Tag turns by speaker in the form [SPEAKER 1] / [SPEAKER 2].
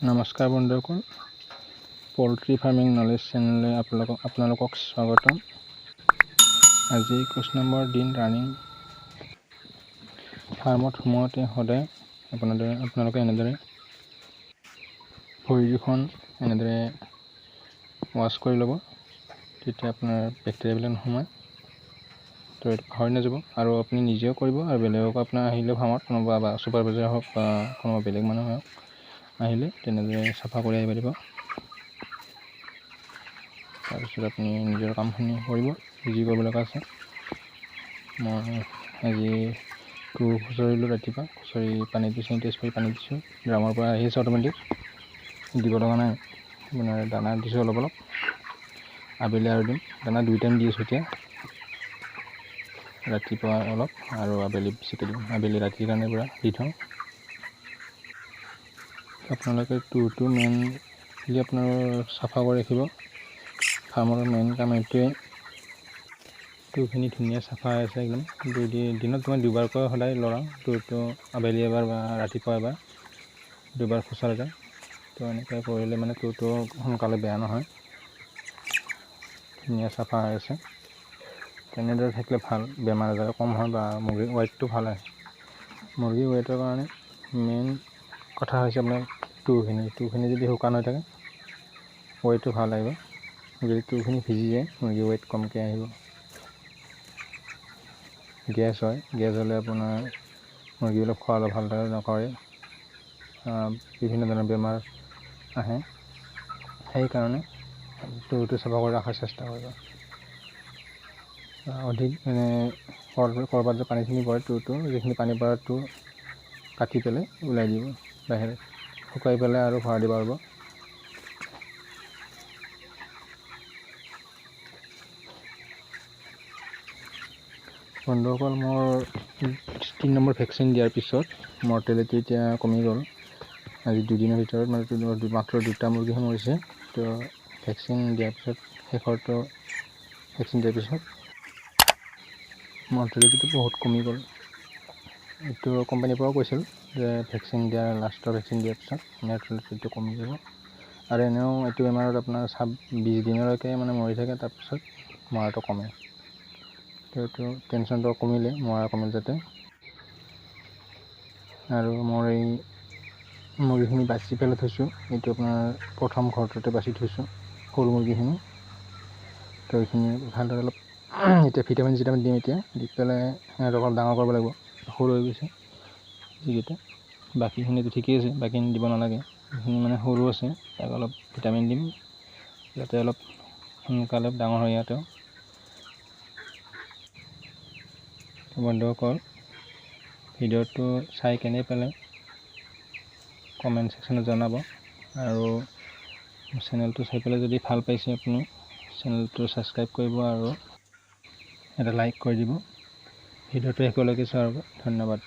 [SPEAKER 1] নমস্কাৰ বন্ধুসকল, পোল্ট্ৰি farming knowledge চেনেললৈ আপোনালোকক স্বাগতম। আজি 21 নম্বৰ দিন ৰানিং। ফাৰ্মত সোমাওঁতে সদায় আপোনালোকে এনেদৰে ভৰি দুখন এনেদৰে ৱাছ কৰি ল'ব, তেতিয়া আপোনাৰ বেক্টেৰিয়াবিলাক নোসোমায়। তো এইটো পাহৰি নাযাব, আৰু আপুনি নিজেও কৰিব আৰু বেলেগকো আপোনাৰ আহিলে ফাৰ্মত কোনোবা বা ছুপাৰভাইজাৰ হওক বা কোনোবা বেলেগ মানুহ হওক আহিলে তেনেদৰে চাফা কৰি আহিব দিব। তাৰপিছত আপুনি নিজৰ কামখিনি কৰিব যি কৰিব লগা আছে। মই আজি খুচৰিলোঁ, ৰাতিপুৱা খুচৰি পানীটো চেনিটাইজ কৰি পানী দিছোঁ। ড্ৰামৰ পৰা আহি আছে অট'মেটিক, দিব লগা নাই। আপোনাৰ দানা দিছোঁ অলপ অলপ, আবেলি আৰু দিম। দানা 2 টাইম দি আছোঁ এতিয়া, ৰাতিপুৱা অলপ আৰু আবেলি বেছিকৈ দিম। আবেলি ৰাতিৰ কাৰণে পূৰা দি থওঁ। আপোনালোকে টুৰটো মেইনলি আপোনাৰ চাফা কৰি ৰাখিব। ফাৰ্মৰ মেইন কাম এইটোৱে। টুৰখিনি ধুনীয়া চাফা হৈ আছে একদম। দিনত মই 2বাৰকৈ সদায় লগাওঁ। টুৰটো আবেলি এবাৰ বা ৰাতিপুৱা এবাৰ, 2বাৰ খুচৰা যায়। তো এনেকৈ কৰিলে মানে টুৰটো সোনকালে বেয়া নহয়, ধুনীয়া চাফা হৈ আছে। তেনেদৰে থাকিলে ভাল, বেমাৰ আজাৰ কম হয় বা মুৰ্গীৰ ৱেইটটো ভাল হয়। মুৰ্গীৰ ৱেইটৰ কাৰণে মেইন কথা হৈছে আপোনাৰ টুৰখিনি যদি শুকান হৈ থাকে ৱেইটটো ভাল আহিব। যদি টুৰখিনি ভিজি যায় মুৰ্গীৰ ৱেইট কমকৈ আহিব। গেছ হয়, গেছ হ'লে আপোনাৰ মুৰ্গীবিলাক খোৱালে ভালদৰে নকৰে, বিভিন্ন ধৰণৰ বেমাৰ আহে। সেইকাৰণে টুৰটো চাফা কৰি ৰখাৰ চেষ্টা কৰিব। অধিক ক'ৰবাত যে পানীখিনি পৰে, টুৰটো যিখিনি পানী পৰে টুৰ কাটি পেলাই ওলাই দিব বাহিৰত, শুকাই পেলাই আৰু ভৰাই দিব পাৰিব। বন্ধুসকল, মোৰ 3 নম্বৰ ভেকচিন দিয়াৰ পিছত মৰ্টেলিটি এতিয়া কমি গ'ল। আজি 2 দিনৰ ভিতৰত মাত্ৰ 2টা মুৰ্গীহে মৰিছে। তো ভেকচিন দিয়াৰ পিছত, শেষৰটো ভেকচিন দিয়াৰ পিছত মৰ্টেলিটিটো বহুত কমি গ'ল। এইটো কোম্পানীৰ পৰাও কৈছিল যে লাষ্টৰ ভেকচিন দিয়াৰ পিছত মৰ্টেলিটিটো কমি যাব। আৰু এনেও এইটো বেমাৰত আপোনাৰ 20 দিনলৈকে মানে মৰি থাকে, তাৰপিছত মৰাটো কমে। তো এইটো টেনশ্যনটো কমিলে, মৰা কমিল যাতে। আৰু মোৰ এই মুৰ্গীখিনি বাচি পেলাই থৈছোঁ। এইটো আপোনাৰ প্ৰথম ঘৰটোতে বাচি থৈছোঁ সৰু মুৰ্গীখিনি। তো এইখিনি ভালদৰে অলপ এতিয়া ভিটামিন দিম। এতিয়া দি পেলাই সিহঁতক অলপ ডাঙৰ কৰিব লাগিব। সৰু হৈ গৈছে যিকেইটা, বাকীখিনিতো ঠিকেই আছে, বাকীখিনি দিব নালাগে। এইখিনি মানে সৰু আছে, তাক অলপ ভিটামিন দিম যাতে অলপ সোনকালে ডাঙৰ হয় ইয়াতেও। বন্ধুসকল, ভিডিঅ'টো চাই কেনে পেলাই কমেণ্ট ছেকশ্যনত জনাব। আৰু চেনেলটো চাই পেলাই যদি ভাল পাইছে আপুনি চেনেলটো ছাবস্ক্ৰাইব কৰিব আৰু এটা লাইক কৰি দিব। ভিডিঅ'টো শেষলৈকে চোৱাৰ বাবে ধন্যবাদ।